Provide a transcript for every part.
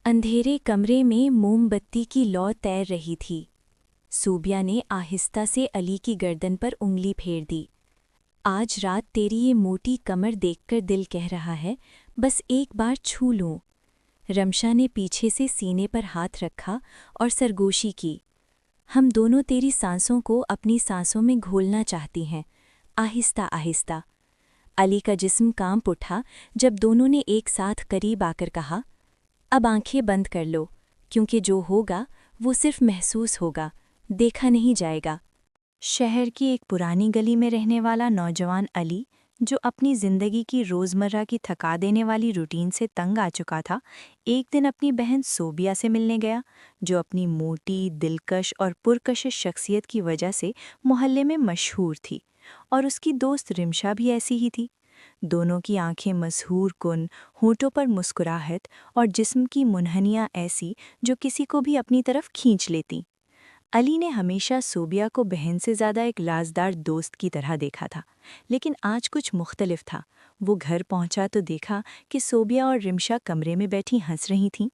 अंधेरे कमरे में मोमबत्ती की लौ तैर रही थी। सूबिया ने आहिस्ता से अली की गर्दन पर उंगली फेर दी। आज रात तेरी ये मोटी कमर देखकर दिल कह रहा है बस एक बार छू लूं। रमशा ने पीछे से सीने पर हाथ रखा और सरगोशी की। हम दोनों तेरी सांसों को अपनी सांसों में घोलना चाहती हैं, आहिस्ता आहिस्ता। अली का जिस्म कांप उठा जब दोनों ने एक साथ करीब आकर कहा, अब आंखें बंद कर लो, क्योंकि जो होगा वो सिर्फ महसूस होगा, देखा नहीं जाएगा। शहर की एक पुरानी गली में रहने वाला नौजवान अली, जो अपनी जिंदगी की रोज़मर्रा की थका देने वाली रूटीन से तंग आ चुका था, एक दिन अपनी बहन सोबिया से मिलने गया, जो अपनी मोटी, दिलकश और पुरकशिश शख्सियत की वजह से मोहल्ले में मशहूर थी, और उसकी दोस्त रिमशा भी ऐसी ही थी। दोनों की आंखें मसहूर कुन, होठों पर मुस्कुराहट और जिस्म की मुनहनियाँ ऐसी जो किसी को भी अपनी तरफ खींच लेती। अली ने हमेशा सोबिया को बहन से ज़्यादा एक लाजदार दोस्त की तरह देखा था, लेकिन आज कुछ मुख्तलिफ था। वो घर पहुंचा तो देखा कि सोबिया और रिमशा कमरे में बैठी हंस रही थीं।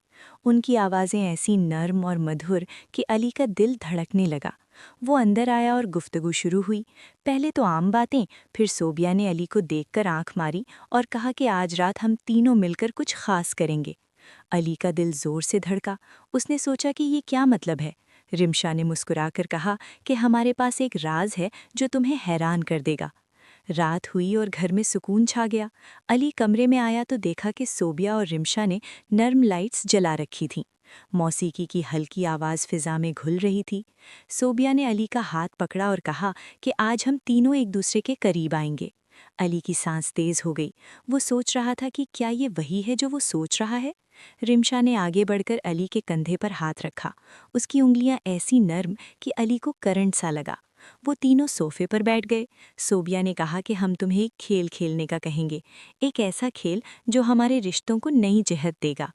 उनकी आवाज़ें ऐसी नर्म और मधुर कि अली का दिल धड़कने लगा। वो अंदर आया और गुफ्तगू शुरू हुई। पहले तो आम बातें, फिर सोबिया ने अली को देखकर आंख मारी और कहा कि आज रात हम तीनों मिलकर कुछ खास करेंगे। अली का दिल जोर से धड़का। उसने सोचा कि ये क्या मतलब है। रिमशा ने मुस्कुराकर कहा कि हमारे पास एक राज है जो तुम्हें हैरान कर देगा। रात हुई और घर में सुकून छा गया। अली कमरे में आया तो देखा कि सोबिया और रिमशा ने नर्म लाइट्स जला रखी थीं। मौसीकी की हल्की आवाज़ फिज़ा में घुल रही थी। सोबिया ने अली का हाथ पकड़ा और कहा कि आज हम तीनों एक दूसरे के करीब आएंगे। अली की सांस तेज हो गई। वो सोच रहा था कि क्या ये वही है जो वो सोच रहा है। रिमशा ने आगे बढ़कर अली के कंधे पर हाथ रखा। उसकी उंगलियां ऐसी नर्म कि अली को करंट सा लगा। वो तीनों सोफे पर बैठ गए। सोबिया ने कहा कि हम तुम्हें एक खेल खेलने का कहेंगे, एक ऐसा खेल जो हमारे रिश्तों को नई जहत देगा।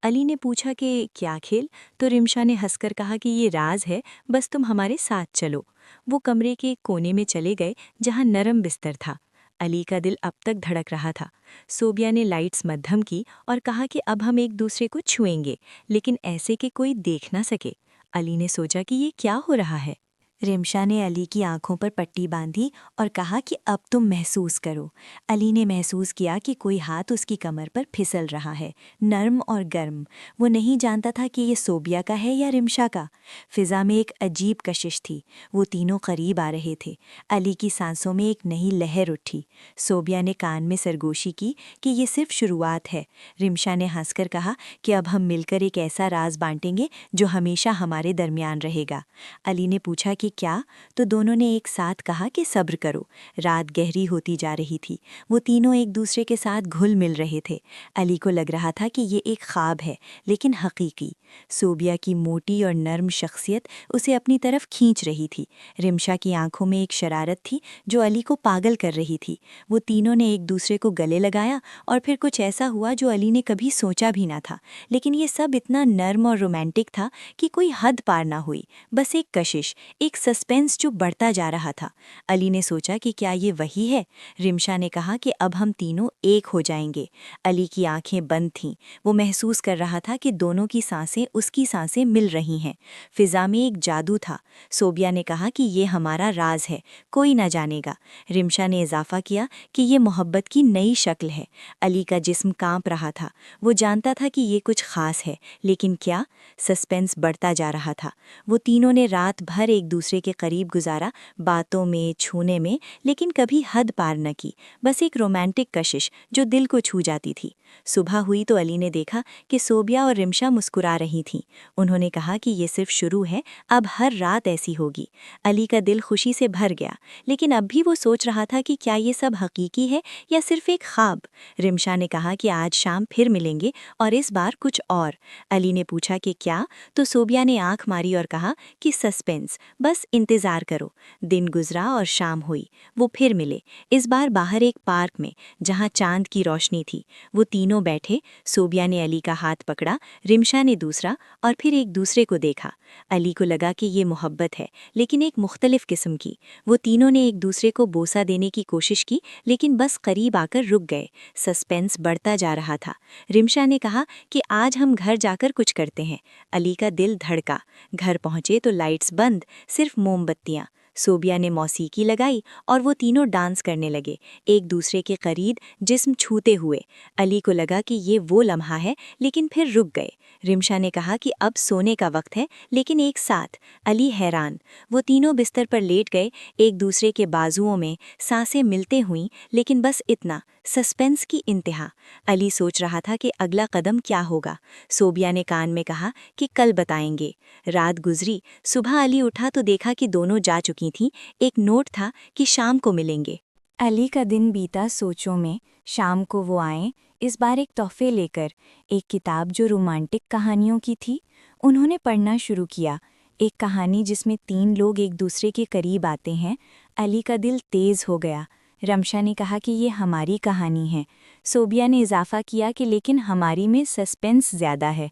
अली ने पूछा कि क्या खेल, तो रिमशा ने हंसकर कहा कि ये राज है, बस तुम हमारे साथ चलो। वो कमरे के एक कोने में चले गए जहां नरम बिस्तर था। अली का दिल अब तक धड़क रहा था। सोबिया ने लाइट्स मध्यम की और कहा कि अब हम एक दूसरे को छुएंगे, लेकिन ऐसे कि कोई देख ना सके। अली ने सोचा कि ये क्या हो रहा है। रिमशा ने अली की आंखों पर पट्टी बांधी और कहा कि अब तुम महसूस करो। अली ने महसूस किया कि कोई हाथ उसकी कमर पर फिसल रहा है, नर्म और गर्म। वो नहीं जानता था कि ये सोबिया का है या रिमशा का। फिज़ा में एक अजीब कशिश थी। वो तीनों करीब आ रहे थे। अली की सांसों में एक नई लहर उठी। सोबिया ने कान में सरगोशी की कि ये सिर्फ शुरुआत है। रिमशा ने हंसकर कहा कि अब हम मिलकर एक ऐसा राज बांटेंगे जो हमेशा हमारे दरमियान रहेगा। अली ने पूछा कि क्या, तो दोनों ने एक साथ कहा कि सब्र करो। रात गहरी होती जा रही थी। वो तीनों एक दूसरे के साथ घुल मिल रहे थे। अली को लग रहा था कि ये एक ख्वाब है, लेकिन हकीकी। सोबिया की मोटी और नर्म शख्सियत उसे अपनी तरफ खींच रही थी। रिमशा की आंखों में एक शरारत थी जो अली को पागल कर रही थी। वो तीनों ने एक दूसरे को गले लगाया और फिर कुछ ऐसा हुआ जो अली ने कभी सोचा भी ना था। लेकिन ये सब इतना नर्म और रोमांटिक था कि कोई हद पार ना हुई। बस एक कशिश, एक सस्पेंस जो बढ़ता जा रहा था। अली ने सोचा कि क्या ये वही है। रिमशा ने कहा कि अब हम तीनों एक हो जाएंगे। अली की आंखें बंद थीं। वो महसूस कर रहा था कि दोनों की सांसें उसकी सांसें मिल रही हैं। फिज़ा में एक जादू था। सोबिया ने कहा कि ये हमारा राज है, कोई ना जानेगा। रिमशा ने इजाफा किया कि ये मोहब्बत की नई शक्ल है। अली का जिस्म कांप रहा था। वो जानता था कि ये कुछ खास है, लेकिन क्या? सस्पेंस बढ़ता जा रहा था। वो तीनों ने रात भर एक दूसरे के करीब गुजारा, बातों में, छूने में, लेकिन कभी हद पार न की। बस एक रोमांटिक कशिश जो दिल को छू जाती थी। सुबह हुई तो अली ने देखा कि सोबिया और रिमशा मुस्कुरा रही थीं। उन्होंने कहा कि ये सिर्फ शुरू है, अब हर रात ऐसी होगी। अली का दिल खुशी से भर गया, लेकिन अब भी वो सोच रहा था कि क्या ये सब हकीकी है या सिर्फ एक ख्वाब। रिमशा ने कहा कि आज शाम फिर मिलेंगे और इस बार कुछ और। अली ने पूछा कि क्या, तो सोबिया ने आंख मारी और कहा कि सस्पेंस, बस बस इंतज़ार करो। दिन गुजरा और शाम हुई। वो फिर मिले, इस बार बाहर एक पार्क में, जहाँ चांद की रोशनी थी। वो तीनों बैठे, सोबिया ने अली का हाथ पकड़ा, रिमशा ने दूसरा, और फिर एक दूसरे को देखा। अली को लगा कि ये मोहब्बत है, लेकिन एक मुख्तलिफ किस्म की। वो तीनों ने एक दूसरे को बोसा देने की कोशिश की, लेकिन बस करीब आकर रुक गए। सस्पेंस बढ़ता जा रहा था। रिमशा ने कहा कि आज हम घर जाकर कुछ करते हैं। अली का दिल धड़का। घर पहुंचे तो लाइट्स बंद, सिर्फ मोमबत्तियां। सोबिया ने मौसीकी लगाई और वो तीनों डांस करने लगे, एक दूसरे के करीब, जिस्म छूते हुए। अली को लगा कि ये वो लम्हा है, लेकिन फिर रुक गए। रिमशा ने कहा कि अब सोने का वक्त है, लेकिन एक साथ। अली हैरान। वो तीनों बिस्तर पर लेट गए, एक दूसरे के बाजुओं में, सांसें मिलते हुईं, लेकिन बस इतना, सस्पेंस की इंतहा। अली सोच रहा था कि अगला कदम क्या होगा। सोबिया ने कान में कहा कि कल बताएंगे। रात गुजरी, सुबह अली उठा तो देखा कि दोनों जा चुकी थीं। एक नोट था कि शाम को मिलेंगे। अली का दिन बीता सोचों में। शाम को वो आए, इस बार एक तोहफे लेकर, एक किताब जो रोमांटिक कहानियों की थी। उन्होंने पढ़ना शुरू किया, एक कहानी जिसमें 3 लोग एक दूसरे के करीब आते हैं। अली का दिल तेज़ हो गया। रमशा ने कहा कि ये हमारी कहानी है। सोबिया ने इजाफा किया कि लेकिन हमारी में सस्पेंस ज़्यादा है।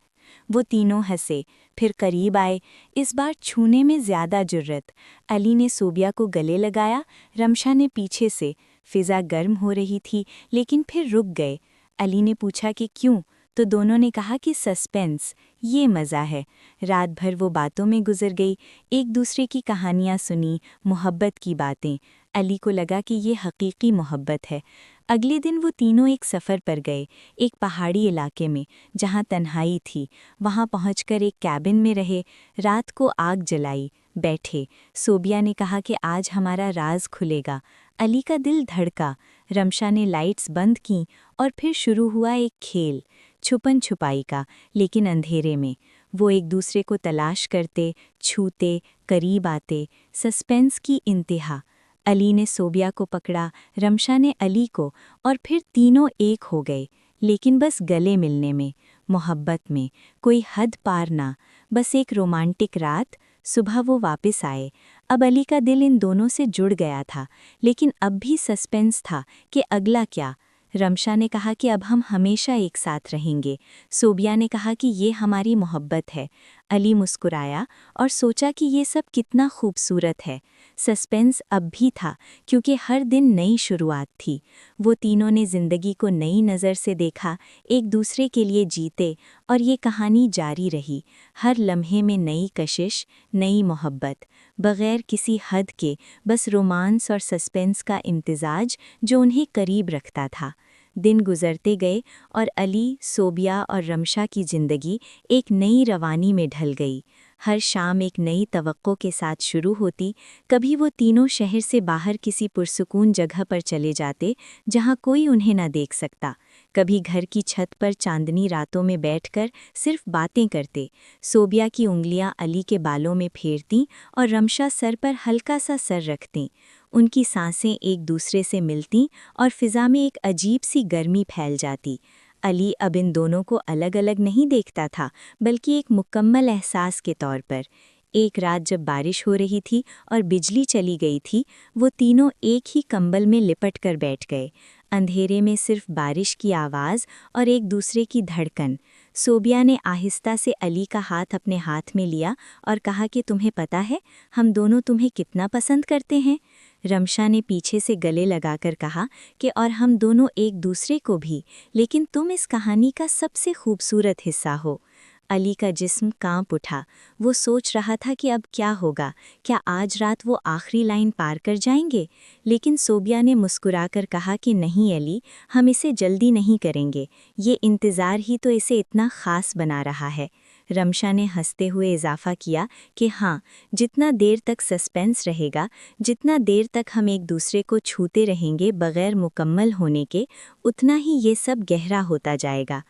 वो तीनों हंसे, फिर करीब आए, इस बार छूने में ज़्यादा जुर्रत। अली ने सोबिया को गले लगाया, रमशा ने पीछे से। फिज़ा गर्म हो रही थी, लेकिन फिर रुक गए। अली ने पूछा कि क्यों, तो दोनों ने कहा कि सस्पेंस, ये मज़ा है। रात भर वो बातों में गुजर गई, एक दूसरे की कहानियाँ सुनी, मोहब्बत की बातें। अली को लगा कि ये हकीकी मोहब्बत है। अगले दिन वो तीनों एक सफ़र पर गए, एक पहाड़ी इलाके में, जहाँ तन्हाई थी। वहाँ पहुंचकर एक कैबिन में रहे, रात को आग जलाई, बैठे। सोबिया ने कहा कि आज हमारा राज खुलेगा। अली का दिल धड़का। रमशा ने लाइट्स बंद की और फिर शुरू हुआ एक खेल, छुपन छुपाई का, लेकिन अंधेरे में। वो एक दूसरे को तलाश करते, छूते, करीब आते, सस्पेंस की इंतहा। अली ने सोबिया को पकड़ा, रमशा ने अली को, और फिर तीनों एक हो गए, लेकिन बस गले मिलने में, मोहब्बत में, कोई हद पार ना, बस एक रोमांटिक रात। सुबह वो वापस आए। अब अली का दिल इन दोनों से जुड़ गया था, लेकिन अब भी सस्पेंस था कि अगला क्या। रमशा ने कहा कि अब हम हमेशा एक साथ रहेंगे। सोबिया ने कहा कि ये हमारी मोहब्बत है। अली मुस्कुराया और सोचा कि ये सब कितना खूबसूरत है। सस्पेंस अब भी था, क्योंकि हर दिन नई शुरुआत थी। वो तीनों ने ज़िंदगी को नई नज़र से देखा, एक दूसरे के लिए जीते, और ये कहानी जारी रही। हर लम्हे में नई कशिश, नई मोहब्बत, बग़ैर किसी हद के, बस रोमांस और सस्पेंस का इम्तिज़ाज जो उन्हें करीब रखता था। दिन गुजरते गए और अली, सोबिया और रमशा की ज़िंदगी एक नई रवानी में ढल गई। हर शाम एक नई तवक्को के साथ शुरू होती। कभी वो तीनों शहर से बाहर किसी पुरसुकून जगह पर चले जाते, जहाँ कोई उन्हें न देख सकता। कभी घर की छत पर चांदनी रातों में बैठकर सिर्फ बातें करते। सोबिया की उंगलियां अली के बालों में फेरतीं और रमशा सर पर हल्का सा सर रखतीं। उनकी सांसें एक दूसरे से मिलतीं और फिज़ा में एक अजीब सी गर्मी फैल जाती। अली अब इन दोनों को अलग अलग नहीं देखता था, बल्कि एक मुकम्मल एहसास के तौर पर। एक रात जब बारिश हो रही थी और बिजली चली गई थी, वो तीनों एक ही कंबल में लिपट कर बैठ गए। अंधेरे में सिर्फ बारिश की आवाज़ और एक दूसरे की धड़कन। सोबिया ने आहिस्ता से अली का हाथ अपने हाथ में लिया और कहा कि तुम्हें पता है, हम दोनों तुम्हें कितना पसंद करते हैं। रमशा ने पीछे से गले लगाकर कहा कि और हम दोनों एक दूसरे को भी, लेकिन तुम इस कहानी का सबसे खूबसूरत हिस्सा हो। अली का जिस्म कांप उठा। वो सोच रहा था कि अब क्या होगा, क्या आज रात वो आखिरी लाइन पार कर जाएंगे। लेकिन सोबिया ने मुस्कुराकर कहा कि नहीं अली, हम इसे जल्दी नहीं करेंगे, ये इंतज़ार ही तो इसे इतना ख़ास बना रहा है। रमशा ने हंसते हुए इजाफा किया कि हाँ, जितना देर तक सस्पेंस रहेगा, जितना देर तक हम एक दूसरे को छूते रहेंगे बग़ैर मुकम्मल होने के, उतना ही ये सब गहरा होता जाएगा।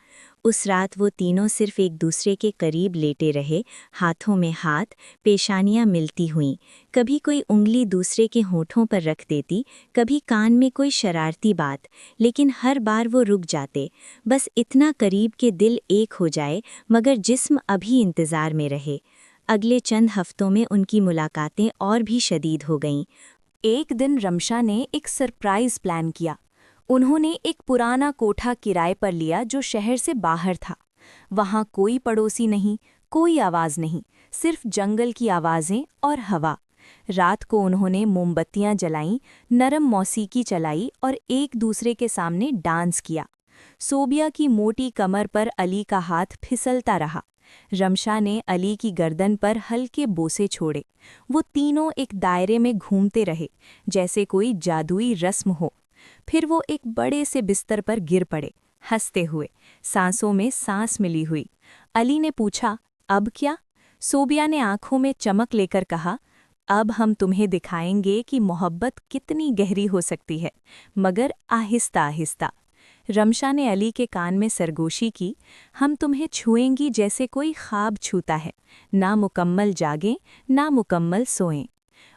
उस रात वो तीनों सिर्फ एक दूसरे के करीब लेटे रहे, हाथों में हाथ, पेशानियां मिलती हुईं। कभी कोई उंगली दूसरे के होठों पर रख देती, कभी कान में कोई शरारती बात, लेकिन हर बार वो रुक जाते, बस इतना करीब कि दिल एक हो जाए, मगर जिस्म अभी इंतज़ार में रहे। अगले चंद हफ्तों में उनकी मुलाकातें और भी शदीद हो गईं। एक दिन रमशा ने एक सरप्राइज प्लान किया। उन्होंने एक पुराना कोठा किराए पर लिया जो शहर से बाहर था। वहां कोई पड़ोसी नहीं, कोई आवाज नहीं, सिर्फ जंगल की आवाजें और हवा। रात को उन्होंने मोमबत्तियां जलाईं, नरम मौसीकी चलाई और एक दूसरे के सामने डांस किया। सोबिया की मोटी कमर पर अली का हाथ फिसलता रहा। रमशा ने अली की गर्दन पर हल्के बोसे छोड़े। वो तीनों एक दायरे में घूमते रहे, जैसे कोई जादुई रस्म हो। फिर वो एक बड़े से बिस्तर पर गिर पड़े, हंसते हुए, सांसों में सांस मिली हुई। अली ने पूछा, अब क्या? सोबिया ने आंखों में चमक लेकर कहा, अब हम तुम्हें दिखाएंगे कि मोहब्बत कितनी गहरी हो सकती है, मगर आहिस्ता आहिस्ता। रमशा ने अली के कान में सरगोशी की, हम तुम्हें छुएंगी जैसे कोई ख्वाब छूता है, ना मुकम्मल जागें, ना मुकम्मल सोएं।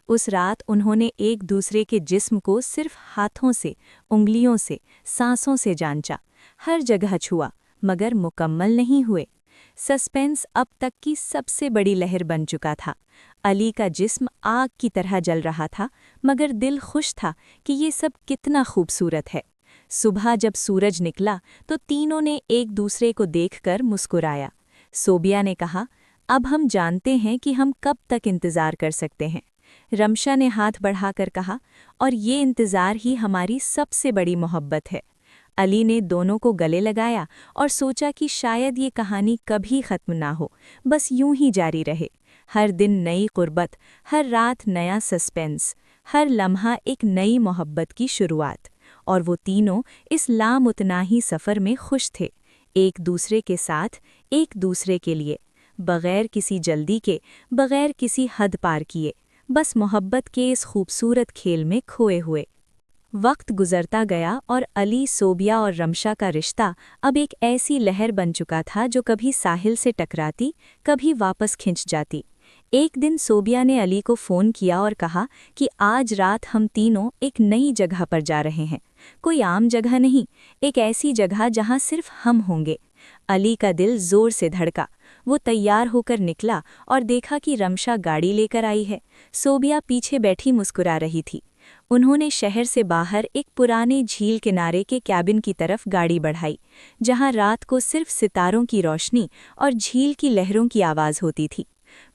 उस रात उन्होंने एक दूसरे के जिस्म को सिर्फ हाथों से, उंगलियों से, सांसों से जांचा, हर जगह छुआ, मगर मुकम्मल नहीं हुए। सस्पेंस अब तक की सबसे बड़ी लहर बन चुका था। अली का जिस्म आग की तरह जल रहा था, मगर दिल खुश था कि ये सब कितना खूबसूरत है। सुबह जब सूरज निकला तो तीनों ने एक दूसरे को देखकर मुस्कुराया। सोबिया ने कहा, अब हम जानते हैं कि हम कब तक इंतज़ार कर सकते हैं। रमशा ने हाथ बढ़ाकर कहा, और ये इंतज़ार ही हमारी सबसे बड़ी मोहब्बत है। अली ने दोनों को गले लगाया और सोचा कि शायद ये कहानी कभी ख़त्म ना हो, बस यूं ही जारी रहे। हर दिन नई कुर्बत, हर रात नया सस्पेंस, हर लम्हा एक नई मोहब्बत की शुरुआत। और वो तीनों इस लामुतनाही सफ़र में खुश थे, एक दूसरे के साथ, एक दूसरे के लिए, बग़ैर किसी जल्दी के, बग़ैर किसी हद पार किए, बस मोहब्बत के इस खूबसूरत खेल में खोए हुए। वक्त गुजरता गया और अली, सोबिया और रमशा का रिश्ता अब एक ऐसी लहर बन चुका था जो कभी साहिल से टकराती, कभी वापस खिंच जाती। एक दिन सोबिया ने अली को फ़ोन किया और कहा कि आज रात हम तीनों एक नई जगह पर जा रहे हैं। कोई आम जगह नहीं, एक ऐसी जगह जहां सिर्फ हम होंगे। अली का दिल ज़ोर से धड़का। वो तैयार होकर निकला और देखा कि रमशा गाड़ी लेकर आई है। सोबिया पीछे बैठी मुस्कुरा रही थी। उन्होंने शहर से बाहर एक पुराने झील किनारे के कैबिन की तरफ गाड़ी बढ़ाई, जहां रात को सिर्फ सितारों की रोशनी और झील की लहरों की आवाज़ होती थी।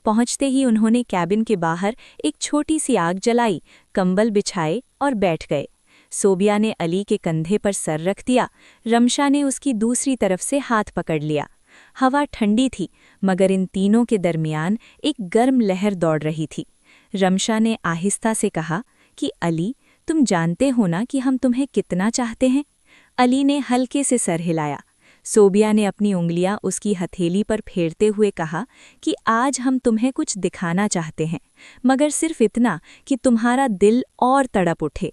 पहुंचते ही उन्होंने कैबिन के बाहर एक छोटी सी आग जलाई, कंबल बिछाए और बैठ गए। सोबिया ने अली के कंधे पर सर रख दिया, रमशा ने उसकी दूसरी तरफ से हाथ पकड़ लिया। हवा ठंडी थी, मगर इन तीनों के दरमियान एक गर्म लहर दौड़ रही थी। रमशा ने आहिस्ता से कहा कि अली, तुम जानते हो ना कि हम तुम्हें कितना चाहते हैं? अली ने हल्के से सर हिलाया। सोबिया ने अपनी उंगलियां उसकी हथेली पर फेरते हुए कहा कि आज हम तुम्हें कुछ दिखाना चाहते हैं, मगर सिर्फ इतना कि तुम्हारा दिल और तड़प उठे।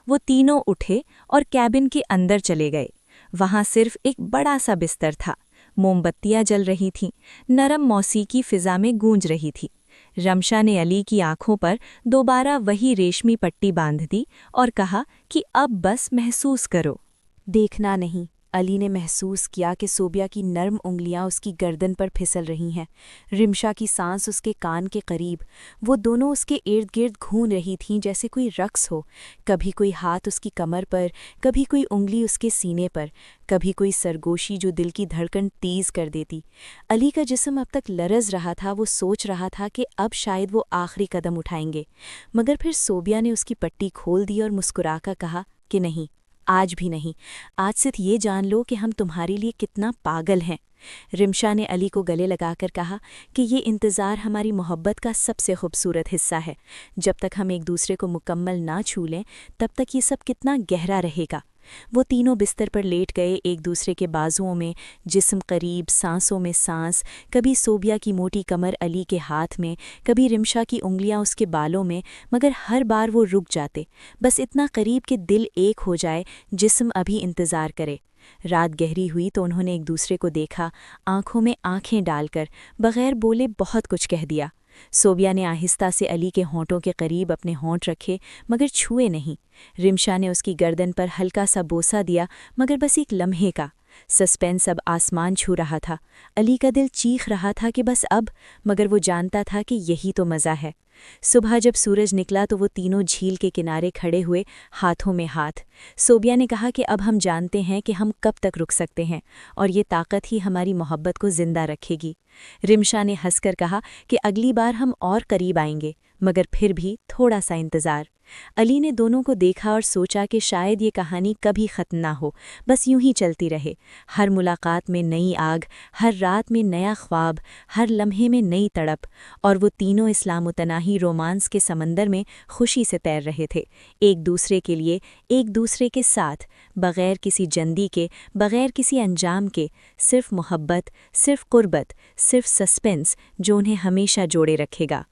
वो तीनों उठे और कैबिन के अंदर चले गए। वहां सिर्फ एक बड़ा सा बिस्तर था, मोमबत्तियां जल रही थीं, नरम मौसीकी फिजा में गूंज रही थी। रमशा ने अली की आंखों पर दोबारा वही रेशमी पट्टी बांध दी और कहा कि अब बस महसूस करो। देखना नहीं। अली ने महसूस किया कि सोबिया की नर्म उंगलियां उसकी गर्दन पर फिसल रही हैं, रिमशा की सांस उसके कान के करीब। वो दोनों उसके इर्द गिर्द घूम रही थीं जैसे कोई रक्स हो, कभी कोई हाथ उसकी कमर पर, कभी कोई उंगली उसके सीने पर, कभी कोई सरगोशी जो दिल की धड़कन तेज कर देती। अली का जिस्म अब तक लरज़ रहा था। वो सोच रहा था कि अब शायद वो आखिरी कदम उठाएंगे, मगर फिर सोबिया ने उसकी पट्टी खोल दी और मुस्कुराकर कहा कि नहीं, आज भी नहीं। आज सिर्फ ये जान लो कि हम तुम्हारे लिए कितना पागल हैं। रिमशा ने अली को गले लगाकर कहा कि ये इंतज़ार हमारी मोहब्बत का सबसे खूबसूरत हिस्सा है। जब तक हम एक दूसरे को मुकम्मल ना छू लें, तब तक ये सब कितना गहरा रहेगा। वो तीनों बिस्तर पर लेट गए, एक दूसरे के बाजुओं में, जिस्म करीब, सांसों में सांस, कभी सोबिया की मोटी कमर अली के हाथ में, कभी रिमशा की उंगलियां उसके बालों में, मगर हर बार वो रुक जाते, बस इतना करीब कि दिल एक हो जाए, जिस्म अभी इंतज़ार करे। रात गहरी हुई तो उन्होंने एक दूसरे को देखा, आंखों में आंखें डालकर, बग़ैर बोले बहुत कुछ कह दिया। सोबिया ने आहिस्ता से अली के होंठों के करीब अपने होंठ रखे, मगर छुए नहीं। रिमशा ने उसकी गर्दन पर हल्का सा बोसा दिया, मगर बस एक लम्हे का। सस्पेंस अब आसमान छू रहा था। अली का दिल चीख रहा था कि बस अब, मगर वो जानता था कि यही तो मज़ा है। सुबह जब सूरज निकला तो वो तीनों झील के किनारे खड़े हुए, हाथों में हाथ। सोबिया ने कहा कि अब हम जानते हैं कि हम कब तक रुक सकते हैं, और ये ताकत ही हमारी मोहब्बत को जिंदा रखेगी। रिमशा ने हंसकर कहा कि अगली बार हम और करीब आएंगे, मगर फिर भी थोड़ा सा इंतज़ार। अली ने दोनों को देखा और सोचा कि शायद ये कहानी कभी ख़त्म ना हो, बस यूं ही चलती रहे। हर मुलाकात में नई आग, हर रात में नया ख्वाब, हर लम्हे में नई तड़प, और वो तीनों इस्लाम-ओ-तनाही रोमांस के समंदर में खुशी से तैर रहे थे, एक दूसरे के लिए, एक दूसरे के साथ, बग़ैर किसी जंदी के, बग़ैर किसी अंजाम के, सिर्फ मोहब्बत, सिर्फ कुर्बत, सिर्फ सस्पेंस जो उन्हें हमेशा जोड़े रखेगा।